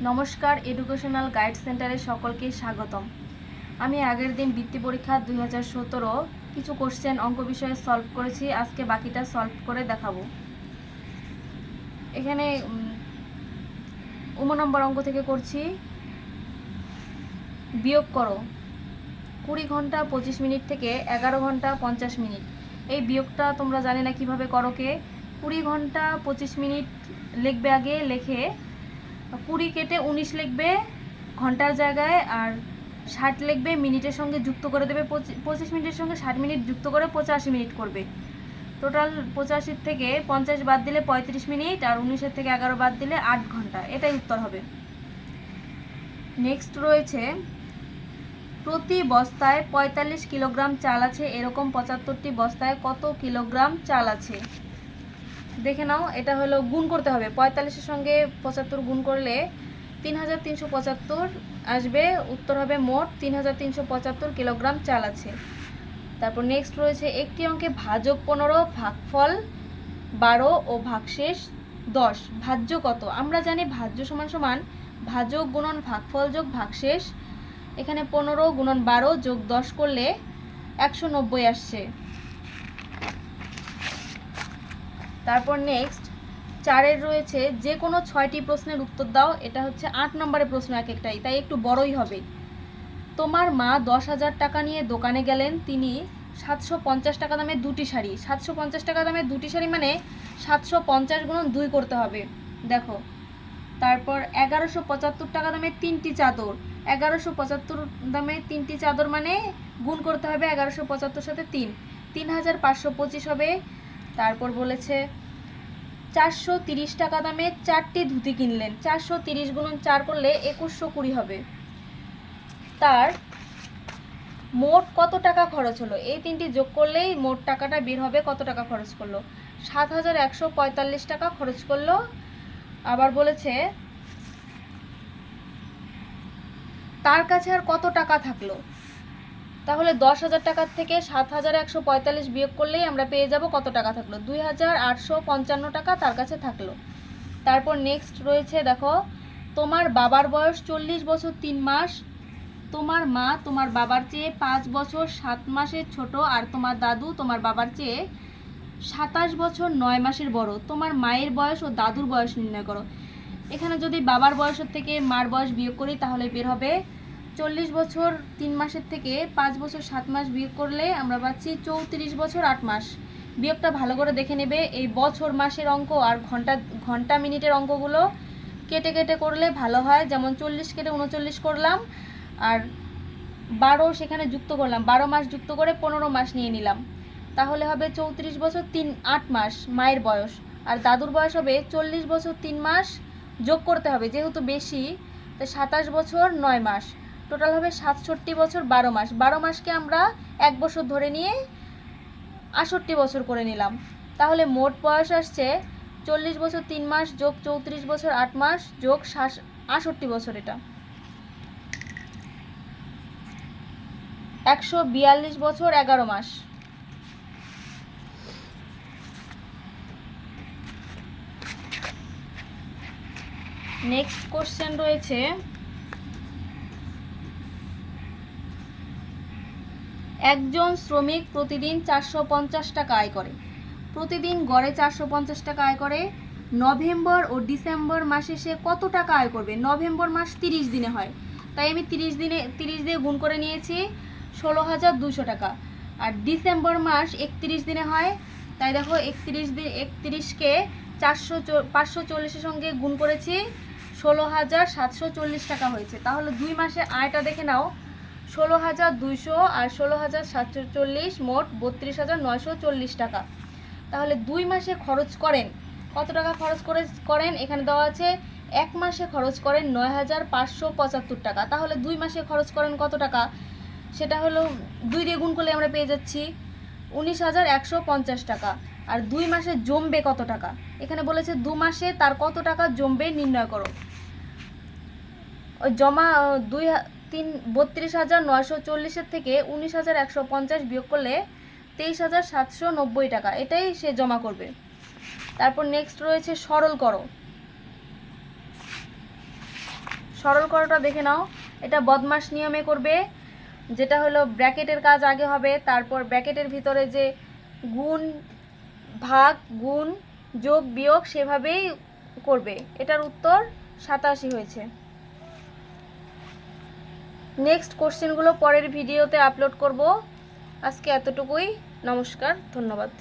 নমস্কার, educational guide সেন্টারে সকলকে স্বাগতম। আমি আগের দিন বৃত্তি পরীক্ষা 2017 কিছু কোশ্চেন অঙ্ক বিষয়ে সলভ করেছি। আজকে বাকিটা সলভ করে দেখাবো। এখানে নম্বর অঙ্ক থেকে করছি। বিয়োগ করো 20 ঘন্টা 25 মিনিট থেকে 11 ঘন্টা 50 মিনিট। এই বিয়োগটা তোমরা জানি না কিভাবে করো। কে 20 ঘন্টা 25 মিনিট লিখবে, আগে লেখে 20 কেটে 19 লিখবে ঘন্টার জায়গায়, আর 60 লিখবে মিনিটের সঙ্গে যুক্ত করে দেবে। 25 মিনিটের সঙ্গে 60 মিনিট যুক্ত করে 85 মিনিট করবে। টোটাল 85 থেকে 50 বাদ দিলে 35 মিনিট, আর 19 থেকে 11 বাদ দিলে 8 ঘন্টা। এটাই উত্তর হবে। নেক্সট রয়েছে, প্রতি বস্তায় 45 কিলোগ্রাম চাল আছে, এরকম 75টি বস্তায় কত কিলোগ্রাম চাল আছে? দেখে নাও। এটা হলো গুণ করতে হবে। 45-এর সঙ্গে 75 গুণ করলে 3375 আসবে। উত্তর হবে মোট 3375 কিলোগ্রাম চাল আছে। তারপর নেক্সট রয়েছে, একটি অঙ্কে ভাজক 15, ভাগফল 12 ও ভাগশেষ 10। ভাজ্য কত? আমরা জানি ভাজ্য সমান সমান ভাজক গুণন ভাগফল যোগ ভাগশেষ। এখানে 15 গুণন 12 যোগ 10 করলে 190 আসছে। তারপর নেক্সট 4-এর রয়েছে, যে কোনো 6টি প্রশ্নের উত্তর দাও। এটা হচ্ছে 8 নম্বরের প্রশ্ন, এক একটাই, তাই একটু বড়ই হবে। তোমার মা 10,000 টাকা নিয়ে দোকানে গেলেন, তিনি 750 টাকা দামে দুটি শাড়ি। 750 টাকা দামে দুটি শাড়ি মানে 750 গুণন 2 করতে হবে। দেখো, তারপর 1175 টাকা দামে 3টি চাদর। 1175 দামে 3টি চাদর মানে গুণ করতে হবে 1175 সাথে 3, 3525 হবে। তারপর বলেছে 430 টাকা দামে 4টি ধুতি কিনলেন। 430 গুণন 4 করলে 2120 হবে। তার মোট কত টাকা খরচ হলো? এই তিনটি যোগ করলেই মোট টাকাটা বের হবে। কত টাকা খরচ করলো? 7145 টাকা খরচ করলো। আবার বলেছে তার কাছে আর কত টাকা থাকলো? তাহলে 10,000 টাকার থেকে 7145 বিয়োগ করলেই আমরা পেয়ে যাব কত টাকা থাকলো। 2855 টাকা তার কাছে থাকলো। তারপর নেক্সট রয়েছে, দেখো, তোমার বাবার বয়স 40 বছর 3 মাস। তোমার মা তোমার বাবার চেয়ে 5 বছর 7 মাসের ছোট, আর তোমার দাদু তোমার বাবার চেয়ে 27 বছর 9 মাসের বড়। তোমার মায়ের বয়স ও দাদুর বয়স নির্ণয় করো। এখানে যদি বাবার বয়সের থেকে মার বয়স বিয়োগ করি তাহলে বের হবে 40 বছর 3 মাসের থেকে 5 বছর 7 মাস বিয়োগ করলে আমরা পাচ্ছি 34 বছর 8 মাস। বিয়োগটা ভালো করে দেখে নেবে। এই বছর মাসের অঙ্ক আর ঘন্টা মিনিটের অঙ্কগুলো কেটে কেটে করলে ভালো হয়। যেমন 40 কেটে 39 করলাম, আর 12 সেখানে যুক্ত করলাম, 12 মাস যুক্ত করে 15 মাস নিয়ে নিলাম। তাহলে হবে 34 বছর 8 মাস মায়ের বয়স, আর দাদুর বয়স হবে 40 বছর 3 মাস যোগ করতে হবে যেহেতু বেশি, তো 27 বছর 9 মাস। টোটাল হবে 67 বছর 12 মাস। 12 মাসকে আমরা 1 বছর ধরে নিয়ে 68 বছর করে নিলাম। তাহলে মোট বয়স আসছে 40 বছর 3 মাস যোগ 34 বছর 8 মাস যোগ 68 বছর। এটা 142 বছর 11 মাস। নেক্সট কোশ্চেন রয়েছে, একজন শ্রমিক প্রতিদিন 450 টাকা আয় করে। প্রতিদিন গড়ে 450 টাকা আয় করে। নভেম্বর ও ডিসেম্বর মাসে সে কত টাকা আয় করবে? নভেম্বর মাস 30 দিনে হয়, তাই আমি 30 দিয়ে গুণ করে নিয়েছি 16,200 টাকা। আর ডিসেম্বর মাস 31 দিনে হয়, তাই দেখো 31কে 540-এর সঙ্গে গুণ করেছি, 16,740 টাকা হয়েছে। তাহলে 2 মাসে আয়টা দেখে নাও, 16,200 আর 16,740, মোট 32,940 টাকা। তাহলে 2 মাসে খরচ করেন কত টাকা? করেন এখানে দেওয়া আছে। 1 মাসে খরচ করেন 9,575 টাকা। তাহলে 2 মাসে খরচ করেন কত টাকা? সেটা হলো 2 দিয়ে গুণ করলে আমরা পেয়ে যাচ্ছি 19,150 টাকা। আর 2 মাসে জমবে কত টাকা? এখানে বলেছে 2 মাসে তার কত টাকা জমবে নির্ণয় করো। ওই জমা 32,940-এর থেকে 19,150 বিয়োগ করলে 23,790 টাকা, এটাই সে জমা করবে। তারপর নেক্সট রয়েছে, সরল করো। সরল করাটা দেখে নাও। এটা বদমাশ নিয়মে করবে, যেটা হলো ব্র্যাকেটের কাজ আগে হবে, তারপর ব্র্যাকেটের ভিতরে যে গুণ ভাগ গুণ যোগ বিয়োগ সেভাবেই করবে। এটার উত্তর 87 হয়েছে। নেক্সট কোশ্চেনগুলো পরের ভিডিওতে আপলোড করব। আজকে এতটুকুই। নমস্কার, ধন্যবাদ।